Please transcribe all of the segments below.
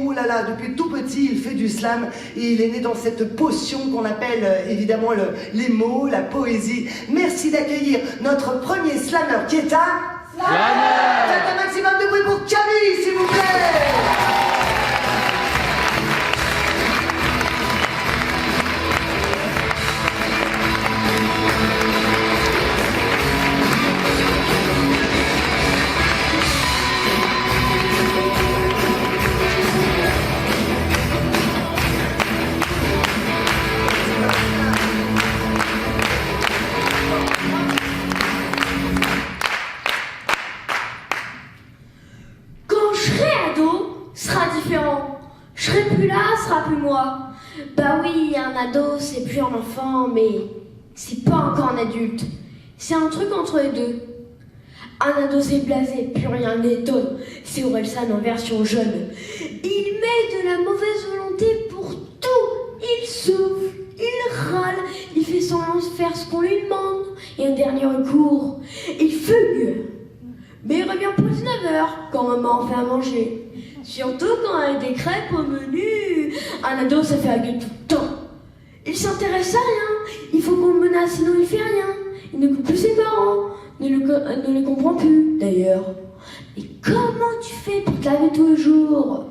oh là là, depuis tout petit, il fait du slam et il est né dans cette potion qu'on appelle évidemment les mots, la poésie. Merci d'accueillir notre premier slammer qui est à... Faites un maximum de bruit pour Camille, s'il vous plaît. Je serai plus là, ce sera plus moi. Bah oui, un ado, c'est plus un enfant, mais c'est pas encore un adulte. C'est un truc entre les deux. Un ado, c'est blasé, plus rien n'étonne. C'est Orelsan en version jeune. Il met de la mauvaise volonté pour tout. Il souffle, il râle, il fait semblant de faire ce qu'on lui demande. Et un dernier recours, il fugue. Mais il revient pour 19h, quand maman fait à manger. Surtout quand il y a des crêpes au menu. Un ado, ça fait la gueule tout le temps. Il s'intéresse à rien. Il faut qu'on le menace, sinon il fait rien. Il n'écoute plus ses parents. Ne les comprend plus, d'ailleurs. Et comment tu fais pour te laver tous les jours?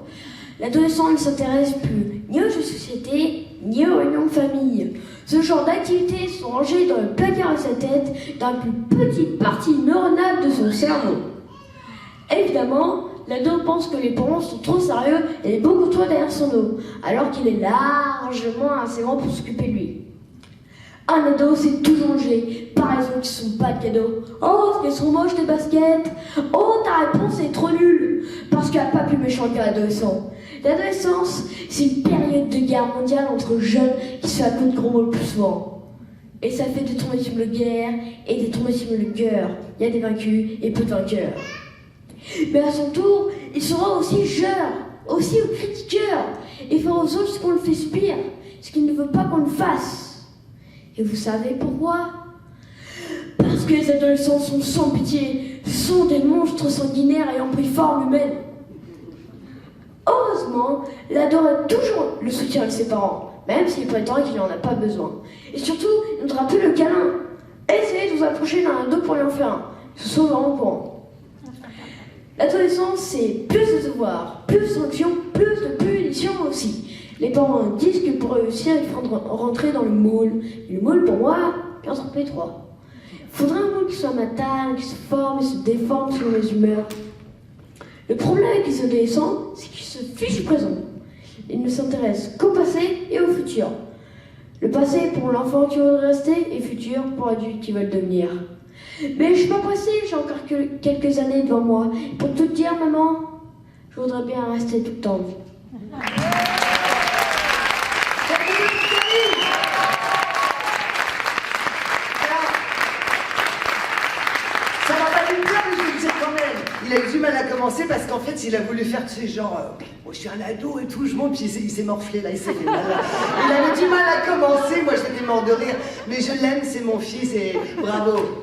L'adolescent ne s'intéresse plus ni aux jeux de société, ni aux réunions de famille. Ce genre d'activités sont rangées dans le placard de sa tête, dans la plus petite partie neuronale de son cerveau. Évidemment, l'ado pense que les parents sont trop sérieux et beaucoup trop derrière son dos, alors qu'il est largement assez grand pour s'occuper de lui. Un ado, c'est tout changer. Par exemple, ils sont pas de cadeaux. Oh, qu'elles sont moches tes baskets. Oh, ta réponse est trop nulle. Parce qu'il n'y a pas plus méchant que l'adolescent. L'adolescence, c'est une période de guerre mondiale entre jeunes qui se racontent gros mots le plus souvent. Et ça fait des traumatismes de guerre et des traumatismes de cœur. Il y a des vaincus et peu de vainqueurs. Mais à son tour, il sera aussi jeune, aussi critiqueur, et fera aux autres ce qu'on le fait subir, ce qu'il ne veut pas qu'on le fasse. Et vous savez pourquoi? Parce que les adolescents sont sans pitié, sont des monstres sanguinaires ayant pris forme humaine. Heureusement, l'ado a toujours le soutien de ses parents, même s'il prétend qu'il n'en a pas besoin. Et surtout, il ne donnera plus le câlin. Essayez de vous approcher d'un ado pour lui en faire un, se sauvera au courant. L'adolescence, c'est plus de devoirs, plus de sanctions, plus de punitions aussi. Les parents disent que pour réussir, il faut rentrer dans le moule. Et le moule, pour moi, 15 en P3. Il faudrait un moule qui soit matal, qui se forme et se déforme selon les humeurs. Le problème avec les adolescents, c'est qu'ils se fichent du présent. Ils ne s'intéressent qu'au passé et au futur. Le passé pour l'enfant qui veut rester et le futur pour l'adulte qui veut le devenir. Mais je suis pas pressée, j'ai encore quelques années devant moi. Pour tout te dire, maman, je voudrais bien rester tout le temps. Ça m'a pas du bien, mais je vais le dire quand même. Il a eu du mal à commencer parce qu'en fait, il a voulu faire, tu sais, genre, oh, je suis un ado et tout, je monte, puis il s'est morflé là, il s'est fait mal. Il avait du mal à commencer, moi j'étais mort de rire, mais je l'aime, c'est mon fils et bravo.